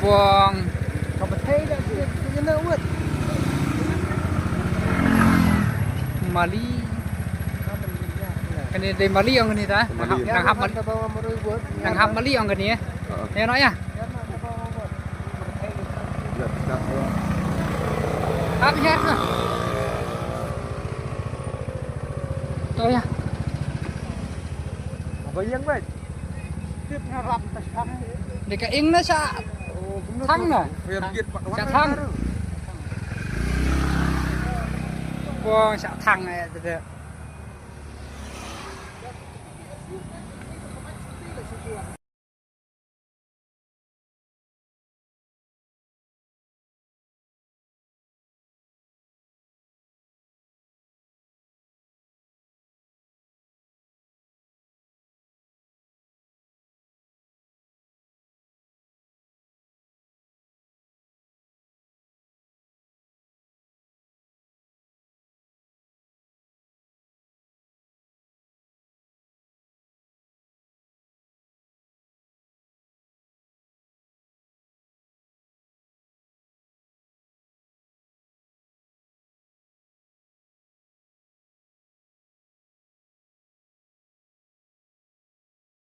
buông còn mà thấy là cái nữa mất Mali cái này đây Mali ông cái này ta nàng hấp Mali ông cái này nghe nói à hấp hết rồi đây à có yên vậy tiếp nó rập thăng để cái in nó sẽ thăng nè sẽ thăng buông sẽ thăng này